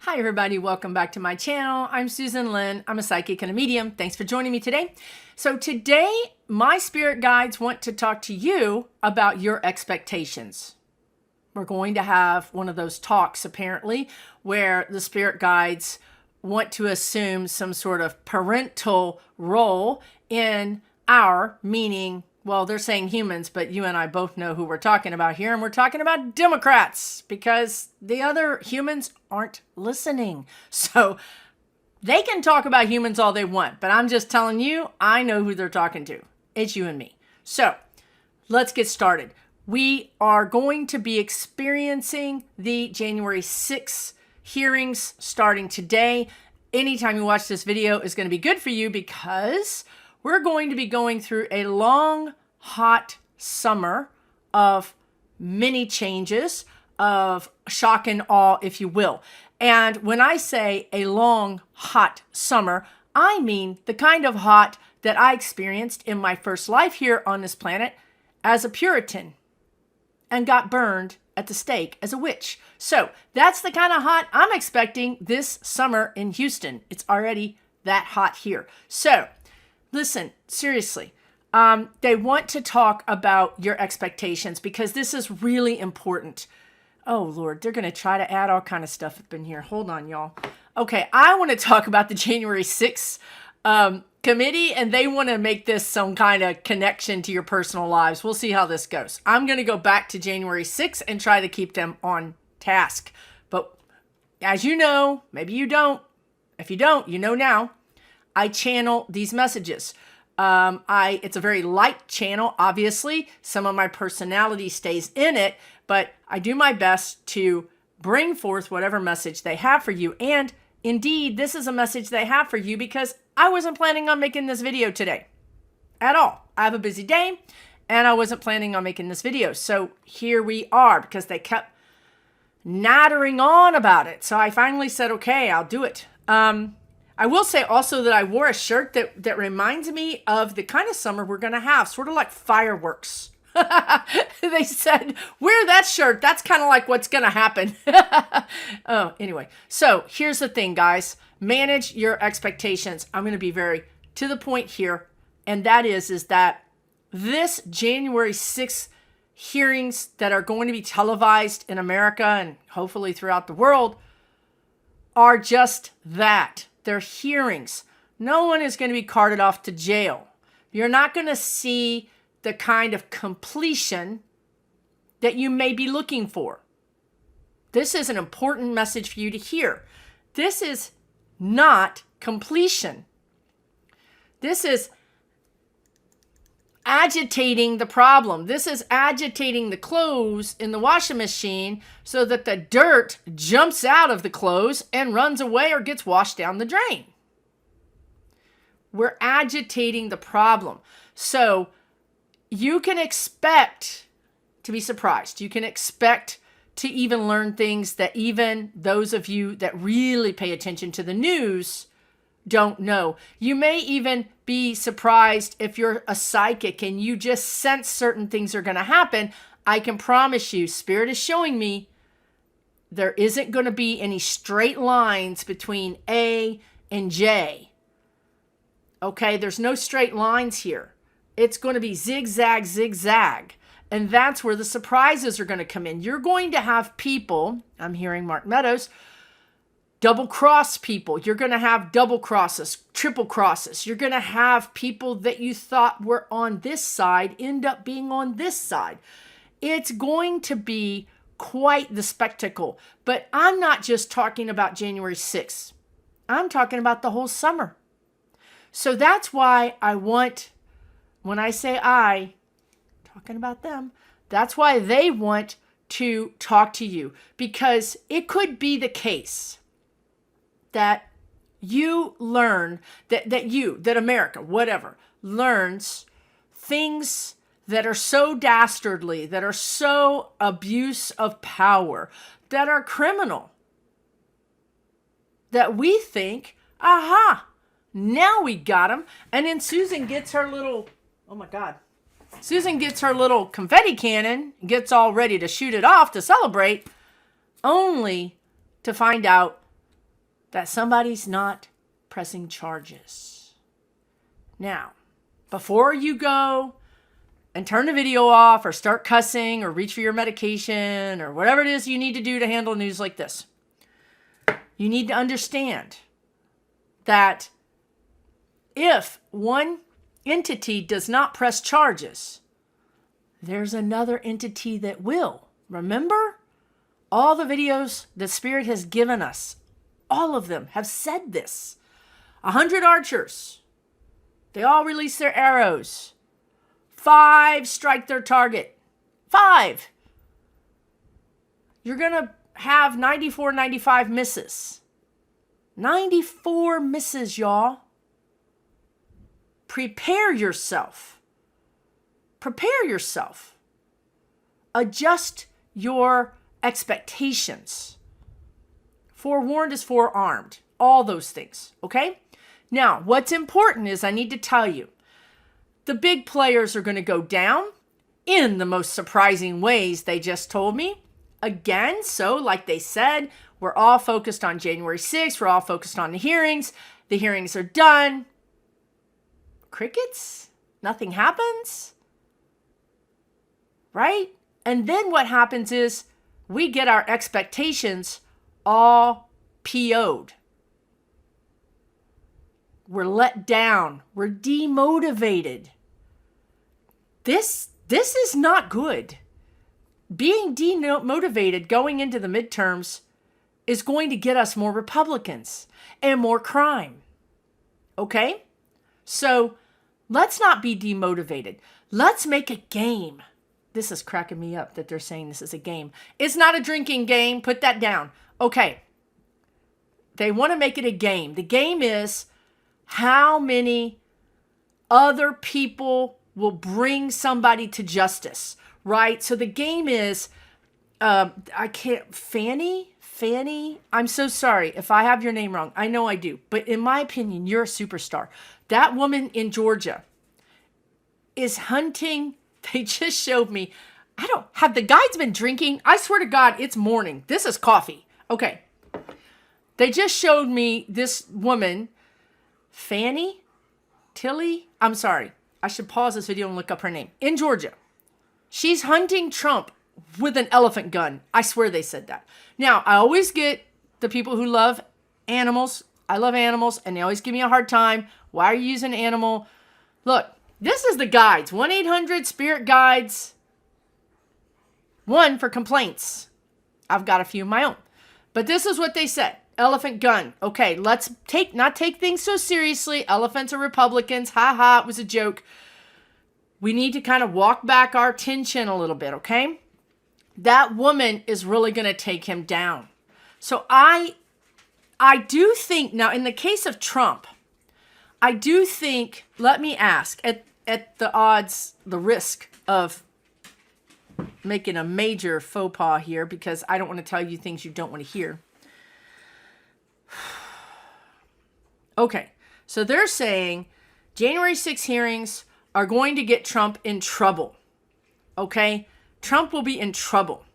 Hi everybody, welcome back to my channel. I'm Susan Lynn. I'm a psychic and a medium. Thanks for joining me today. So today, my spirit guides want to talk to you about your expectations. We're going to have one of those talks apparently where the spirit guides want to assume some sort of parental role in our, meaning, well, they're saying humans, but you and I both know who we're talking about here. And we're talking about Democrats because the other humans aren't listening. So they can talk about humans all they want, but I'm just telling you, I know who they're talking to. It's you and me. So let's get started. We are going to be experiencing the January 6th hearings starting today. Anytime you watch this video is going to be good for you because we're going to be going through a long, hot summer of many changes, of shock and awe, if you will. And when I say a long, hot summer, I mean the kind of hot that I experienced in my first life here on this planet as a Puritan and got burned at the stake as a witch. So that's the kind of hot I'm expecting this summer in Houston. It's already that hot here. So listen, seriously, they want to talk about your expectations because this is really important. Oh, Lord, they're going to try to add all kind of stuff up in here. Hold on, y'all. Okay, I want to talk about the January 6th committee, and they want to make this some kind of connection to your personal lives. We'll see how this goes. I'm going to go back to January 6th and try to keep them on task. But as you know, maybe you don't. If you don't, you know now. I channel these messages. It's a very light channel, obviously. Some of my personality stays in it, but I do my best to bring forth whatever message they have for you. And indeed, this is a message they have for you because I wasn't planning on making this video today at all. I have a busy day and I wasn't planning on making this video. So here we are because they kept nattering on about it. So I finally said, okay, I'll do it. I will say also that I wore a shirt that reminds me of the kind of summer we're going to have, sort of like fireworks. They said, wear that shirt. That's kind of like what's going to happen. Oh, anyway. So here's the thing, guys. Manage your expectations. I'm going to be very to the point here. And that is that this January 6th hearings that are going to be televised in America and hopefully throughout the world are just that. They're hearings. No one is going to be carted off to jail. You're not going to see the kind of completion that you may be looking for. This is an important message for you to hear. This is not completion. This is agitating the problem. This is agitating the clothes in the washing machine so that the dirt jumps out of the clothes and runs away or gets washed down the drain. We're agitating the problem. So you can expect to be surprised. You can expect to even learn things that even those of you that really pay attention to the news don't know. You may even be surprised if you're a psychic and you just sense certain things are going to happen. I can promise you, Spirit is showing me there isn't going to be any straight lines between A and J. Okay, there's no straight lines here. It's going to be zigzag, zigzag. And that's where the surprises are going to come in. You're going to have people, I'm hearing Mark Meadows, double cross people. You're going to have double crosses, triple crosses. You're going to have people that you thought were on this side end up being on this side. It's going to be quite the spectacle. But I'm not just talking about January 6th. I'm talking about the whole summer. So that's why I want, when I say I, talking about them, that's why they want to talk to you. Because it could be the case that you learn, that America, whatever, learns things that are so dastardly, that are so abuse of power, that are criminal, that we think, aha, now we got them. And then Susan gets her little, oh my God, Susan gets her little confetti cannon, gets all ready to shoot it off to celebrate, only to find out that somebody's not pressing charges. Now, before you go and turn the video off or start cussing or reach for your medication or whatever it is you need to do to handle news like this, you need to understand that if one entity does not press charges, there's another entity that will. Remember? All the videos the Spirit has given us, all of them have said this. 100 archers, they all release their arrows. 5 strike their target. 5. You're going to have 94, 95 misses. 94 misses, y'all. Prepare yourself. Prepare yourself. Adjust your expectations. Forewarned is forearmed. All those things, okay? Now, what's important is I need to tell you, the big players are going to go down in the most surprising ways they just told me. Again, so like they said, we're all focused on January 6th. We're all focused on the hearings. The hearings are done. Crickets? Nothing happens? Right? And then what happens is we get our expectations all PO'd. We're let down. We're demotivated. This is not good. Being demotivated going into the midterms is going to get us more Republicans and more crime. Okay? So let's not be demotivated. Let's make a game. This is cracking me up that they're saying this is a game. It's not a drinking game. Put that down. Okay. They want to make it a game. The game is how many other people will bring somebody to justice, right? So the game is, Fanny, I'm so sorry if I have your name wrong. I know I do. But in my opinion, you're a superstar. That woman in Georgia is hunting. They just showed me. Have the guides been drinking? I swear to God, it's morning. This is coffee. Okay. They just showed me this woman, Fanny Tilly. I'm sorry. I should pause this video and look up her name. In Georgia. She's hunting Trump with an elephant gun. I swear they said that. Now, I always get the people who love animals. I love animals, and they always give me a hard time. Why are you using an animal? Look, this is the guides. 1-800-SPIRIT guides. 1 for complaints. I've got a few of my own. But this is what they said. Elephant gun. Okay, let's not take things so seriously. Elephants are Republicans. Ha ha, it was a joke. We need to kind of walk back our tension a little bit, okay? That woman is really going to take him down. So I do think, now in the case of Trump, I do think, let me ask, at the odds, the risk of making a major faux pas here, because I don't want to tell you things you don't want to hear. Okay, so they're saying January 6 hearings are going to get Trump in trouble. Okay, Trump will be in trouble.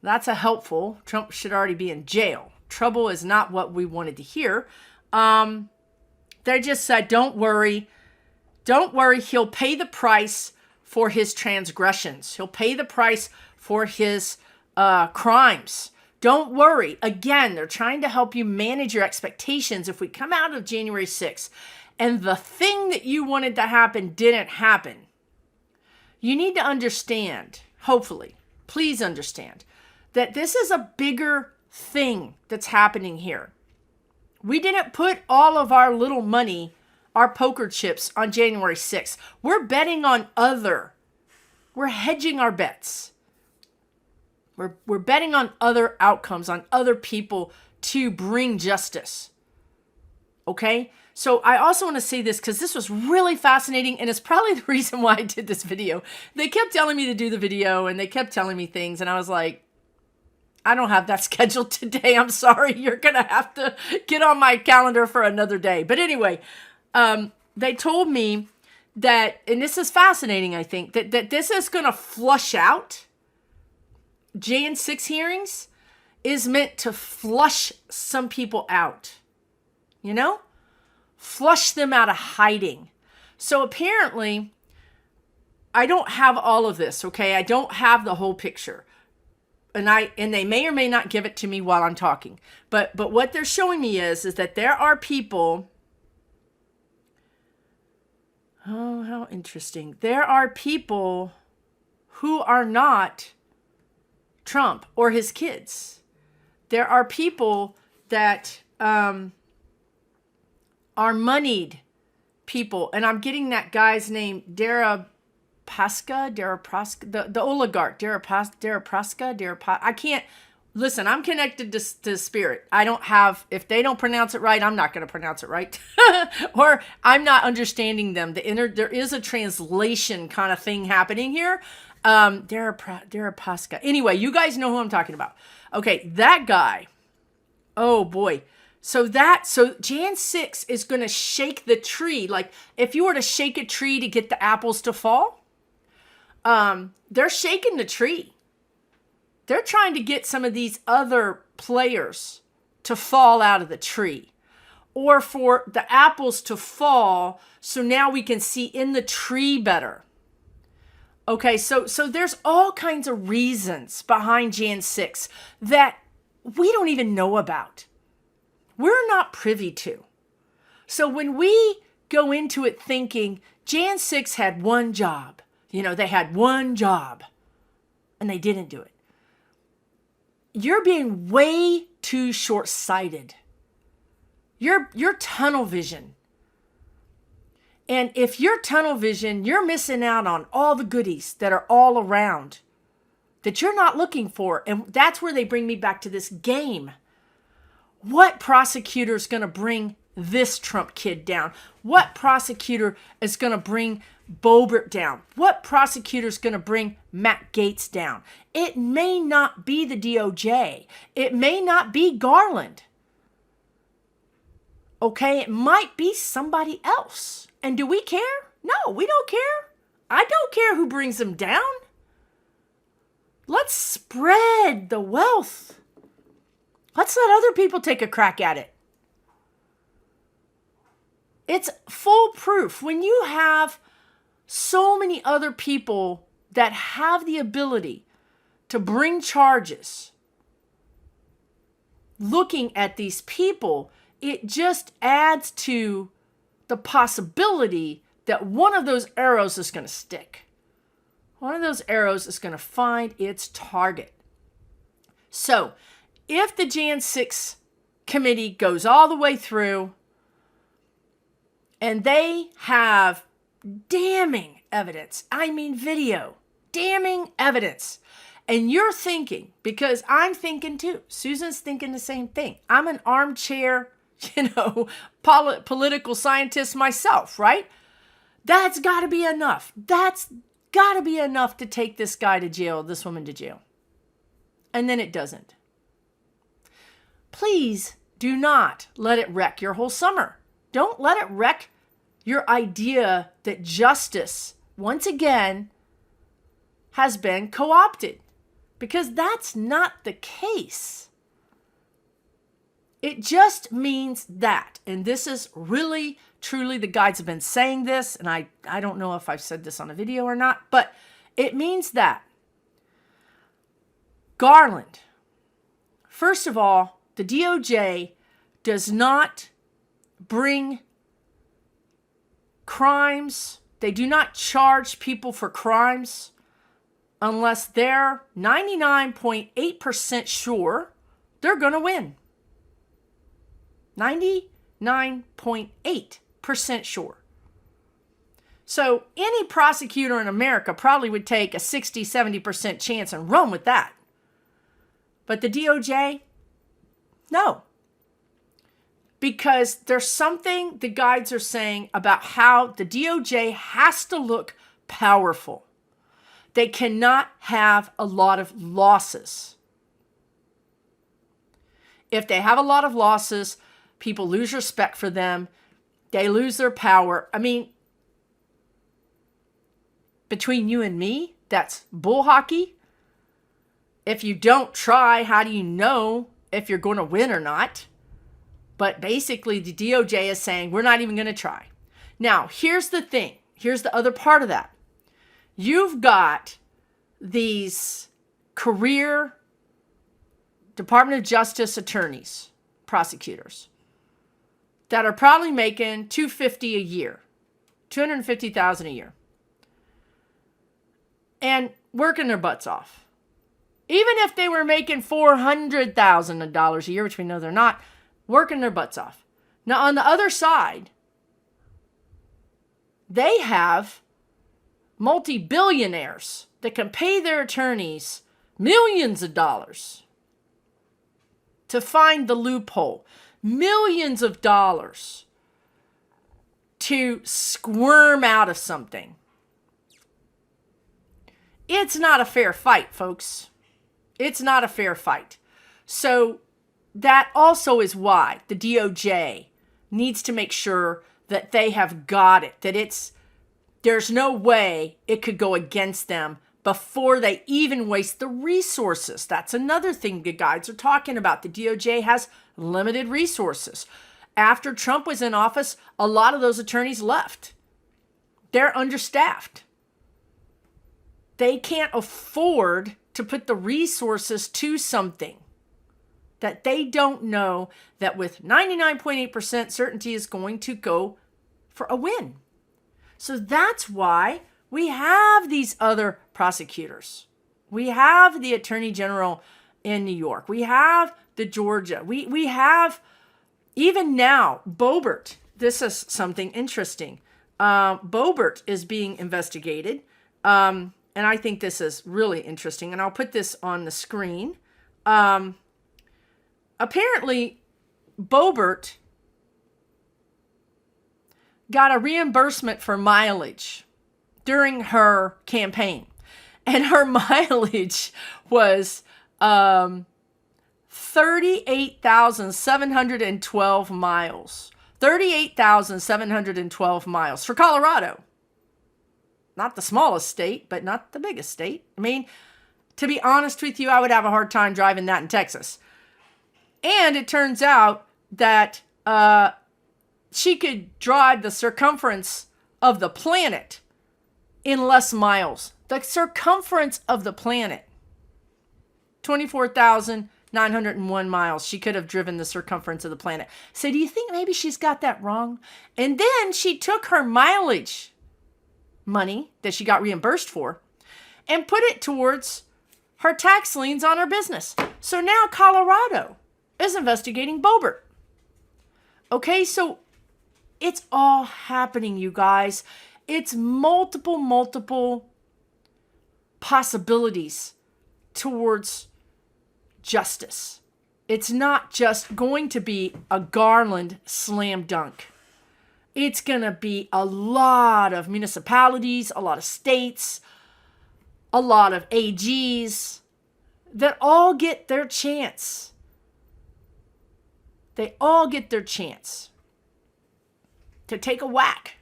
That's a helpful. Trump should already be in jail. Trouble is not what we wanted to hear. They just said, don't worry. Don't worry. He'll pay the price for his transgressions. He'll pay the price for his crimes. Don't worry. Again, they're trying to help you manage your expectations. If we come out of January 6th and the thing that you wanted to happen didn't happen, you need to understand, hopefully, please understand, that this is a bigger thing that's happening here. We didn't put all of our little money, our poker chips, on January 6th. We're betting on we're hedging our bets. We're betting on other outcomes, on other people to bring justice. Okay? So I also want to say this because this was really fascinating, and it's probably the reason why I did this video. They kept telling me to do the video, and they kept telling me things, and I was like, I don't have that scheduled today. I'm sorry. You're going to have to get on my calendar for another day. But anyway, they told me that, and this is fascinating, I think, that this is going to flush out Jan 6 hearings. is meant to flush some people out, you know? Flush them out of hiding. So apparently, I don't have all of this, okay? I don't have the whole picture. And they may or may not give it to me while I'm talking. But what they're showing me is that there are people. Oh, how interesting. There are people who are not Trump or his kids. There are people that are moneyed people. And I'm getting that guy's name, Deripaska, the oligarch, I can't, listen, I'm connected to spirit. I don't have, if they don't pronounce it right, I'm not going to pronounce it right. Or I'm not understanding them. There is a translation kind of thing happening here. Deripaska. Anyway, you guys know who I'm talking about. Okay, that guy. Oh boy. So Jan 6 is going to shake the tree. Like if you were to shake a tree to get the apples to fall, they're shaking the tree. They're trying to get some of these other players to fall out of the tree, or for the apples to fall so now we can see in the tree better. Okay, so there's all kinds of reasons behind Jan 6 that we don't even know about. We're not privy to. So when we go into it thinking Jan 6 had one job, they had one job and they didn't do it. You're being way too short-sighted. You're tunnel vision. And if you're tunnel vision, you're missing out on all the goodies that are all around that you're not looking for. And that's where they bring me back to this game. What prosecutor is going to bring this Trump kid down? What prosecutor is going to bring Boebert down? What prosecutor is going to bring Matt Gaetz down? It may not be the DOJ. It may not be Garland. Okay, it might be somebody else. And do we care? No, we don't care. I don't care who brings them down. Let's spread the wealth. Let's let other people take a crack at it. It's foolproof. When you have so many other people that have the ability to bring charges, looking at these people, it just adds to the possibility that one of those arrows is going to stick. One of those arrows is going to find its target. So, if the Jan 6 committee goes all the way through and they have damning evidence, I mean video, damning evidence, and you're thinking, because I'm thinking too, Susan's thinking the same thing. I'm an armchair, political scientist myself, right? That's got to be enough. That's got to be enough to take this guy to jail, this woman to jail. And then it doesn't. Please do not let it wreck your whole summer. Don't let it wreck your idea that justice, once again, has been co-opted. Because that's not the case. It just means that, and this is really, truly, the guides have been saying this, and I don't know if I've said this on a video or not, but it means that Garland, first of all, the DOJ does not bring crimes, they do not charge people for crimes unless they're 99.8% sure they're going to win. 99.8% sure. So any prosecutor in America probably would take a 60-70% chance and run with that. But the DOJ, no. Because there's something the guides are saying about how the DOJ has to look powerful. They cannot have a lot of losses. If they have a lot of losses, people lose respect for them. They lose their power. I mean, between you and me, that's bull hockey. If you don't try, how do you know if you're going to win or not? But basically, the DOJ is saying, we're not even going to try. Now, here's the thing. Here's the other part of that. You've got these career Department of Justice attorneys, prosecutors, that are probably making $250,000 a year, $250,000 a year, and working their butts off. Even if they were making $400,000 a year, which we know they're not, working their butts off. Now, on the other side, they have multi-billionaires that can pay their attorneys millions of dollars to find the loophole, millions of dollars to squirm out of something. It's not a fair fight, folks. It's not a fair fight. So that also is why the DOJ needs to make sure that they have got it, that there's no way it could go against them before they even waste the resources. That's another thing the guides are talking about. The DOJ has limited resources. After Trump was in office, a lot of those attorneys left. They're understaffed. They can't afford to put the resources to something that they don't know that with 99.8% certainty is going to go for a win. So that's why we have these other prosecutors. We have the Attorney General in New York. We have the Georgia. We have, even now, Boebert. This is something interesting. Boebert is being investigated. And I think this is really interesting. And I'll put this on the screen. Apparently, Boebert got a reimbursement for mileage during her campaign. And her mileage was 38,712 miles. 38,712 miles for Colorado. Not the smallest state, but not the biggest state. I mean, to be honest with you, I would have a hard time driving that in Texas. And it turns out that she could drive the circumference of the planet in less miles. The circumference of the planet. 24,901 miles. She could have driven the circumference of the planet. So do you think maybe she's got that wrong? And then she took her mileage money that she got reimbursed for and put it towards her tax liens on her business. So now Colorado is investigating Boebert. Okay, so it's all happening, you guys. It's multiple possibilities towards justice. It's not just going to be a Garland slam dunk. It's going to be a lot of municipalities, a lot of states, a lot of AGs that all get their chance. They all get their chance to take a whack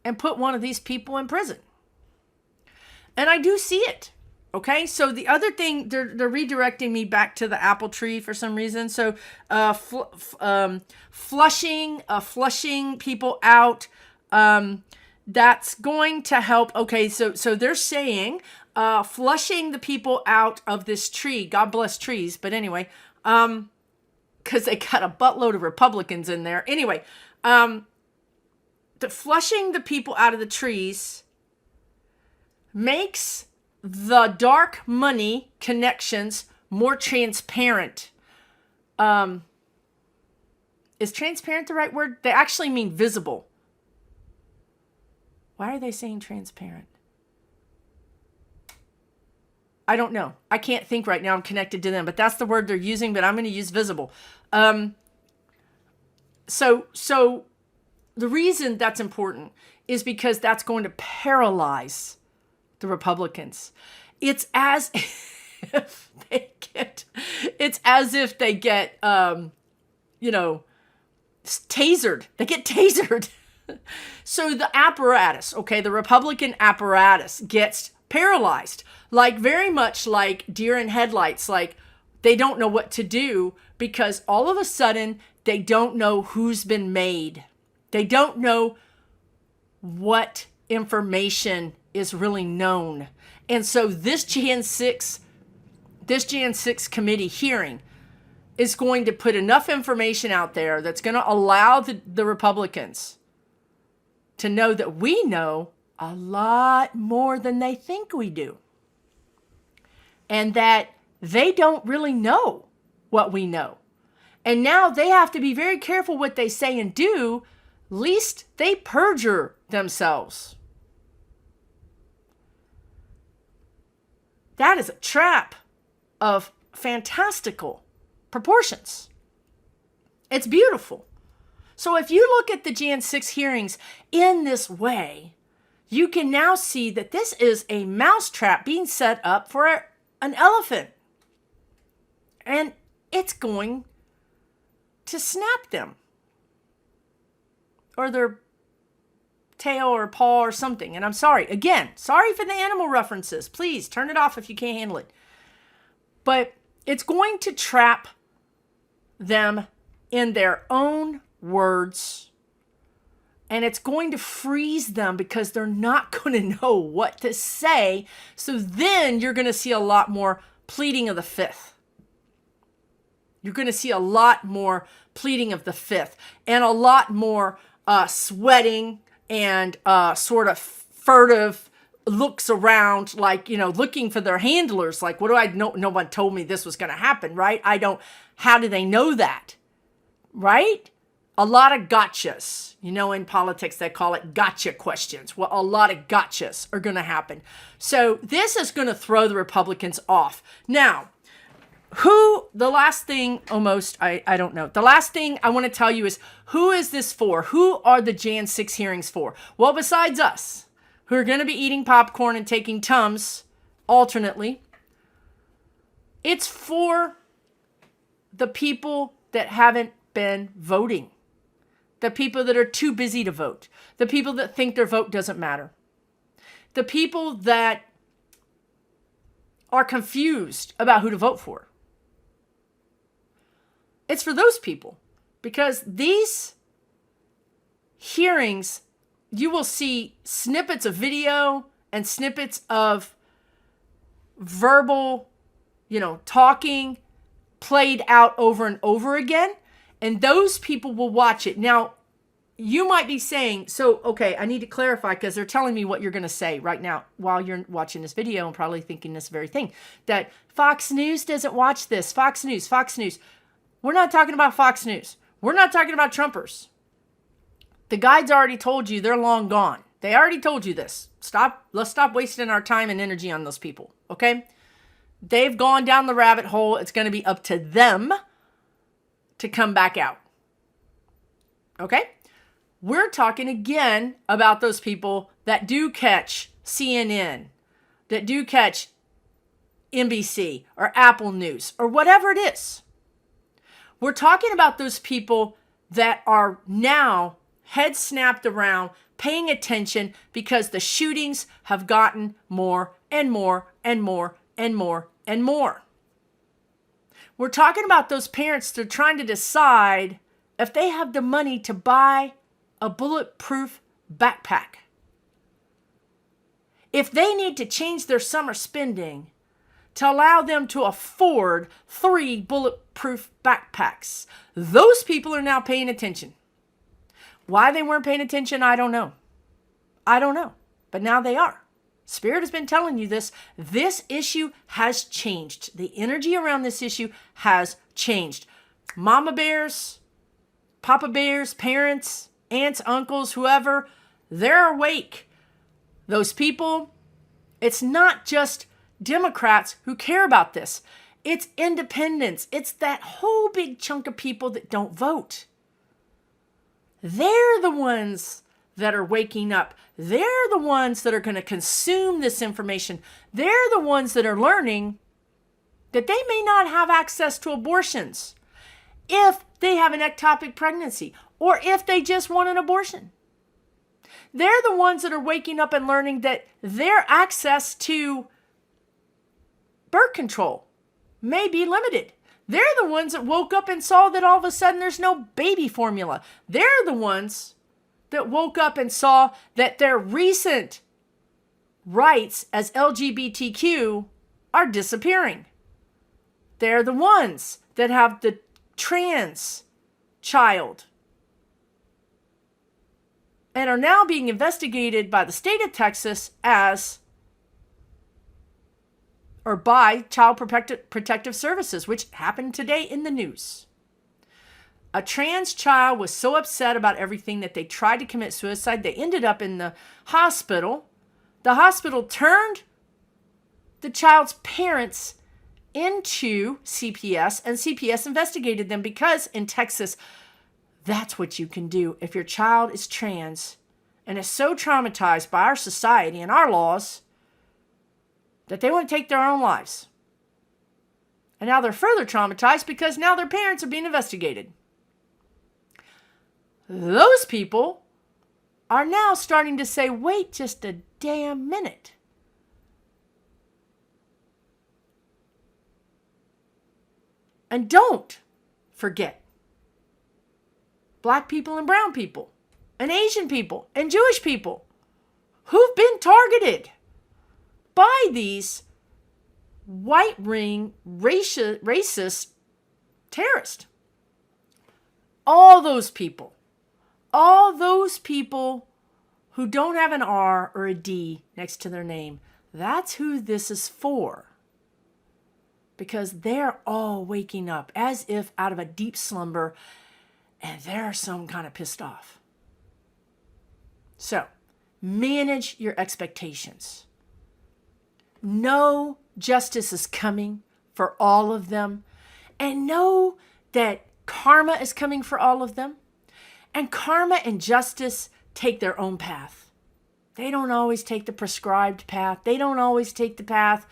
and put one of these people in prison. And I do see it. Okay, so the other thing, they're redirecting me back to the apple tree for some reason. So flushing people out, that's going to help. Okay, so they're saying flushing the people out of this tree. God bless trees, but anyway, because they got a buttload of Republicans in there. Anyway, flushing the people out of the trees makes the dark money connections more transparent. Is transparent the right word? They actually mean visible. Why are they saying transparent? I don't know. I can't think right now. I'm connected to them, but that's the word they're using, but I'm going to use visible. So the reason that's important is because that's going to paralyze the Republicans. It's as if they get, tasered. They get tasered. So the apparatus, okay, the Republican apparatus gets paralyzed, like very much like deer in headlights, like they don't know what to do because all of a sudden they don't know who's been made. They don't know what information is really known. And so this Jan 6 committee hearing is going to put enough information out there that's going to allow the Republicans to know that we know a lot more than they think we do. And that they don't really know what we know. And now they have to be very careful what they say and do, lest they perjure themselves. That is a trap of fantastical proportions. It's beautiful. So if you look at the Jan 6 hearings in this way, you can now see that this is a mousetrap being set up for an elephant. And it's going to snap them. Or their tail or paw or something. And I'm sorry. Again, sorry for the animal references. Please turn it off if you can't handle it. But it's going to trap them in their own words. And it's going to freeze them because they're not going to know what to say. So then you're going to see a lot more pleading of the fifth. You're going to see a lot more pleading of the fifth and a lot more sweating and sort of furtive looks around, like, looking for their handlers. Like, what do I know? No one told me this was going to happen, right? How do they know that? Right? A lot of gotchas. In politics, they call it gotcha questions. Well, a lot of gotchas are going to happen. So this is going to throw the Republicans off. Now, the last thing I don't know. The last thing I want to tell you is, who is this for? Who are the Jan 6 hearings for? Well, besides us, who are going to be eating popcorn and taking Tums alternately, it's for the people that haven't been voting. The people that are too busy to vote. The people that think their vote doesn't matter. The people that are confused about who to vote for. It's for those people, because these hearings, you will see snippets of video and snippets of verbal, talking played out over and over again, and those people will watch it. Now, you might be saying, okay, I need to clarify, because they're telling me what you're going to say right now while you're watching this video and probably thinking this very thing, that Fox News doesn't watch this. Fox News. We're not talking about Fox News. We're not talking about Trumpers. The guides already told you they're long gone. They already told you this. Let's stop wasting our time and energy on those people, okay? They've gone down the rabbit hole. It's going to be up to them to come back out. Okay? We're talking again about those people that do catch CNN, that do catch NBC or Apple News or whatever it is. We're talking about those people that are now head snapped around, paying attention, because the shootings have gotten more and more and more and more and more. We're talking about those parents that are trying to decide if they have the money to buy a bulletproof backpack. If they need to change their summer spending to allow them to afford 3 bulletproof backpacks. Those people are now paying attention. Why they weren't paying attention, I don't know. But now they are. Spirit has been telling you this. This issue has changed. The energy around this issue has changed. Mama bears, Papa bears, parents, aunts, uncles, whoever, they're awake. Those people, it's not just Democrats who care about this. It's independents. It's that whole big chunk of people that don't vote. They're the ones that are waking up. They're the ones that are going to consume this information. They're the ones that are learning that they may not have access to abortions if they have an ectopic pregnancy or if they just want an abortion. They're the ones that are waking up and learning that their access to birth control may be limited. They're the ones that woke up and saw that all of a sudden there's no baby formula. They're the ones that woke up and saw that their recent rights as LGBTQ are disappearing. They're the ones that have the trans child and are now being investigated by the state of Texas by Child Protective Services, which happened today in the news. A trans child was so upset about everything that they tried to commit suicide. They ended up in the hospital. The hospital turned the child's parents into CPS, and CPS investigated them because in Texas, that's what you can do if your child is trans and is so traumatized by our society and our laws that they want to take their own lives. And now they're further traumatized because now their parents are being investigated. Those people are now starting to say, wait just a damn minute. And don't forget Black people and brown people and Asian people and Jewish people who've been targeted by these white ring racist terrorists. All those people who don't have an R or a D next to their name, that's who this is for. Because they're all waking up as if out of a deep slumber and they're some kind of pissed off. So, manage your expectations. Know justice is coming for all of them, and know that karma is coming for all of them. And karma and justice take their own path. They don't always take the prescribed path. They don't always take the path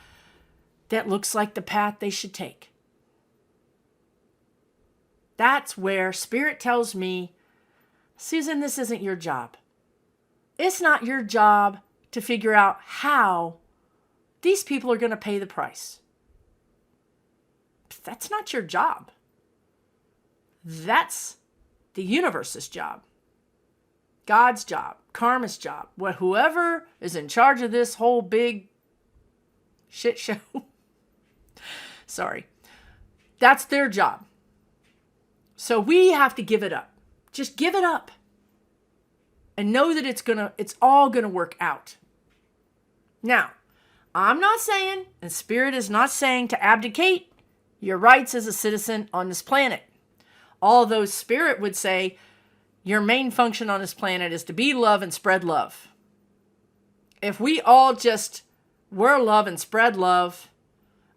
that looks like the path they should take. That's where Spirit tells me, Susan, this isn't your job. It's not your job to figure out how these people are going to pay the price. That's not your job. That's the universe's job. God's job. Karma's job. Whoever is in charge of this whole big shit show. Sorry. That's their job. So we have to give it up. Just give it up. And know that it's all gonna work out. Now, I'm not saying, and Spirit is not saying, to abdicate your rights as a citizen on this planet. Although Spirit would say your main function on this planet is to be love and spread love. If we all just were love and spread love,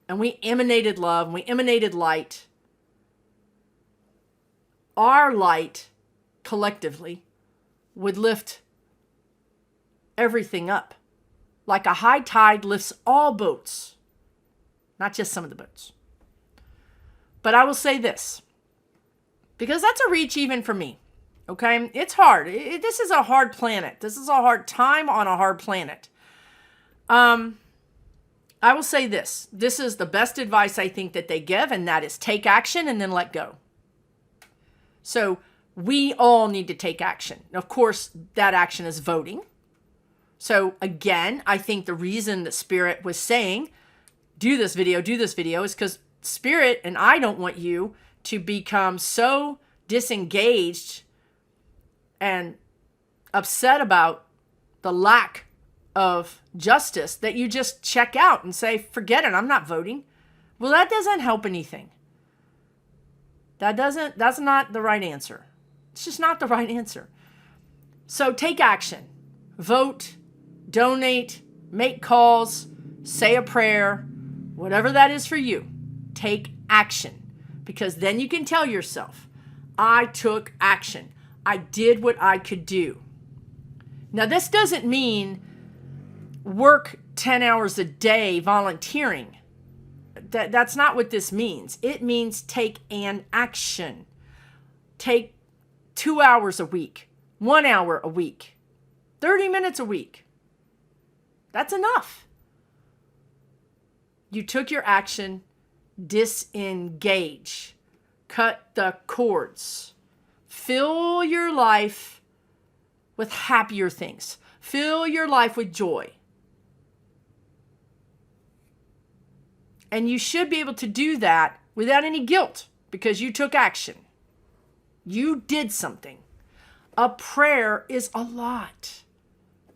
and we emanated love, and we emanated light, our light collectively would lift everything up. Like a high tide lifts all boats, not just some of the boats. But I will say this, because that's a reach even for me. Okay, it's hard. This is a hard planet. This is a hard time on a hard planet. I will say this. This is the best advice I think that they give, and that is take action and then let go. So we all need to take action. Of course, that action is voting. So again, I think the reason that Spirit was saying, do this video is because Spirit and I don't want you to become so disengaged and upset about the lack of justice that you just check out and say, forget it, I'm not voting. Well, that doesn't help anything. That's not the right answer. It's just not the right answer. So take action. Vote, donate, make calls, say a prayer, whatever that is for you. Take action. Because then you can tell yourself, I took action. I did what I could do. Now, this doesn't mean work 10 hours a day volunteering. That's not what this means. It means take an action. Take 2 hours a week, 1 hour a week. 30 minutes a week. That's enough. You took your action. Disengage. Cut the cords. Fill your life with happier things. Fill your life with joy. And you should be able to do that without any guilt because you took action. You did something. A prayer is a lot.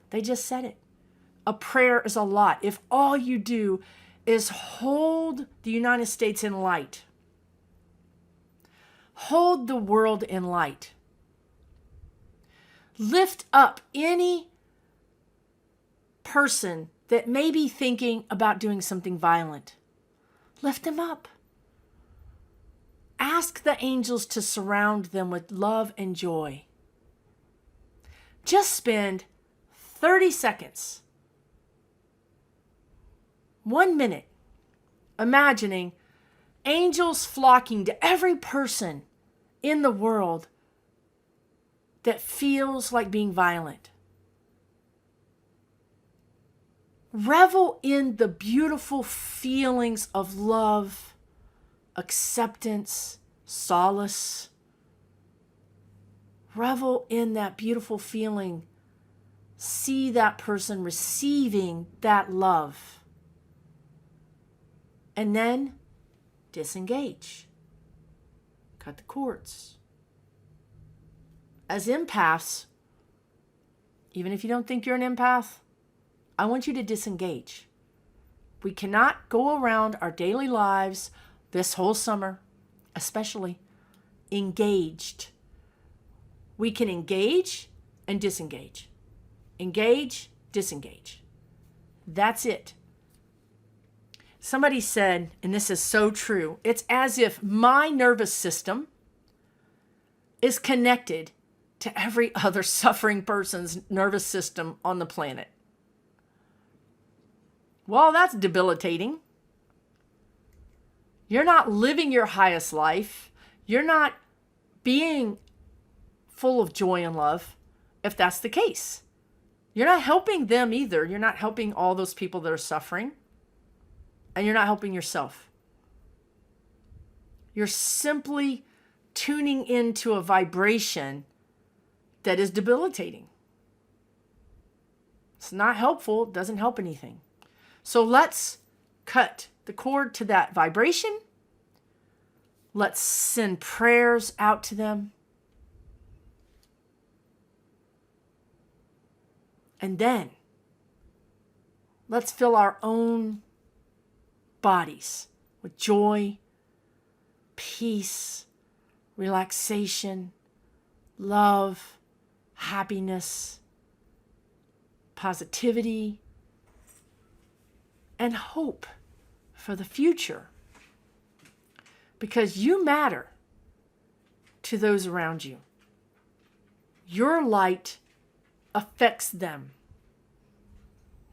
They just said it. A prayer is a lot. If all you do is hold the United States in light, hold the world in light, lift up any person that may be thinking about doing something violent, lift them up. Ask the angels to surround them with love and joy. Just spend 30 seconds, 1 minute, imagining angels flocking to every person in the world that feels like being violent. Revel in the beautiful feelings of love, acceptance, solace. Revel in that beautiful feeling. See that person receiving that love. And then disengage. Cut the cords. As empaths, even if you don't think you're an empath, I want you to disengage. We cannot go around our daily lives this whole summer, especially, engaged. We can engage and disengage. Engage, disengage. That's it. Somebody said, and this is so true, it's as if my nervous system is connected to every other suffering person's nervous system on the planet. Well, that's debilitating. You're not living your highest life. You're not being full of joy and love if that's the case. You're not helping them either. You're not helping all those people that are suffering. And you're not helping yourself. You're simply tuning into a vibration that is debilitating. It's not helpful. It doesn't help anything. So let's cut the cord to that vibration. Let's send prayers out to them. And then let's fill our own bodies with joy, peace, relaxation, love, happiness, positivity, and hope for the future. Because you matter to those around you. Your light affects them.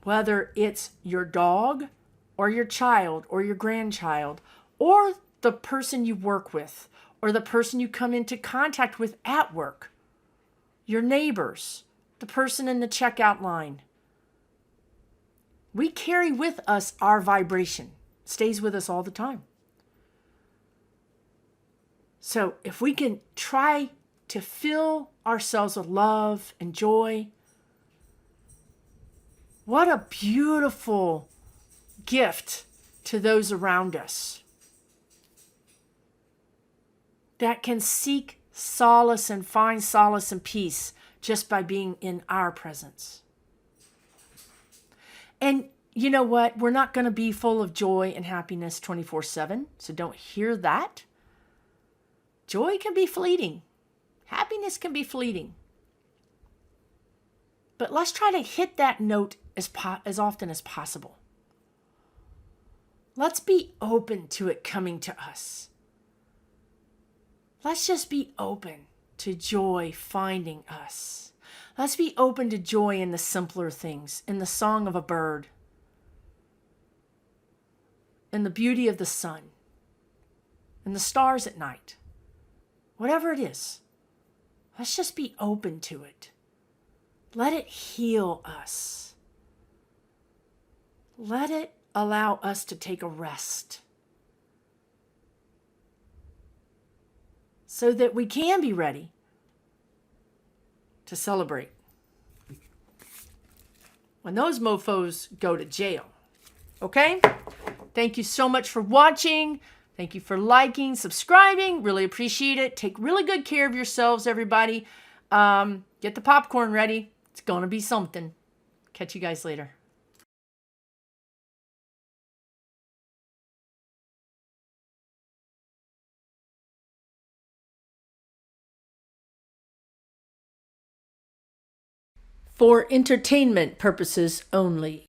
Whether it's your dog or your child or your grandchild or the person you work with or the person you come into contact with at work, your neighbors, the person in the checkout line. We carry with us our vibration. It stays with us all the time. So if we can try to fill ourselves with love and joy, what a beautiful gift to those around us that can seek solace and find solace and peace just by being in our presence. And you know what? We're not going to be full of joy and happiness 24/7, so don't hear that. Joy can be fleeting. Happiness can be fleeting. But let's try to hit that note as often as possible. Let's be open to it coming to us. Let's just be open to joy finding us. Let's be open to joy in the simpler things, in the song of a bird, in the beauty of the sun, in the stars at night. Whatever it is, let's just be open to it. Let it heal us. Let it allow us to take a rest so that we can be ready to celebrate when those mofos go to jail. Okay? Thank you so much for watching. Thank you for liking, subscribing. Really appreciate it. Take really good care of yourselves, everybody. Get the popcorn ready. It's going to be something. Catch you guys later. For entertainment purposes only.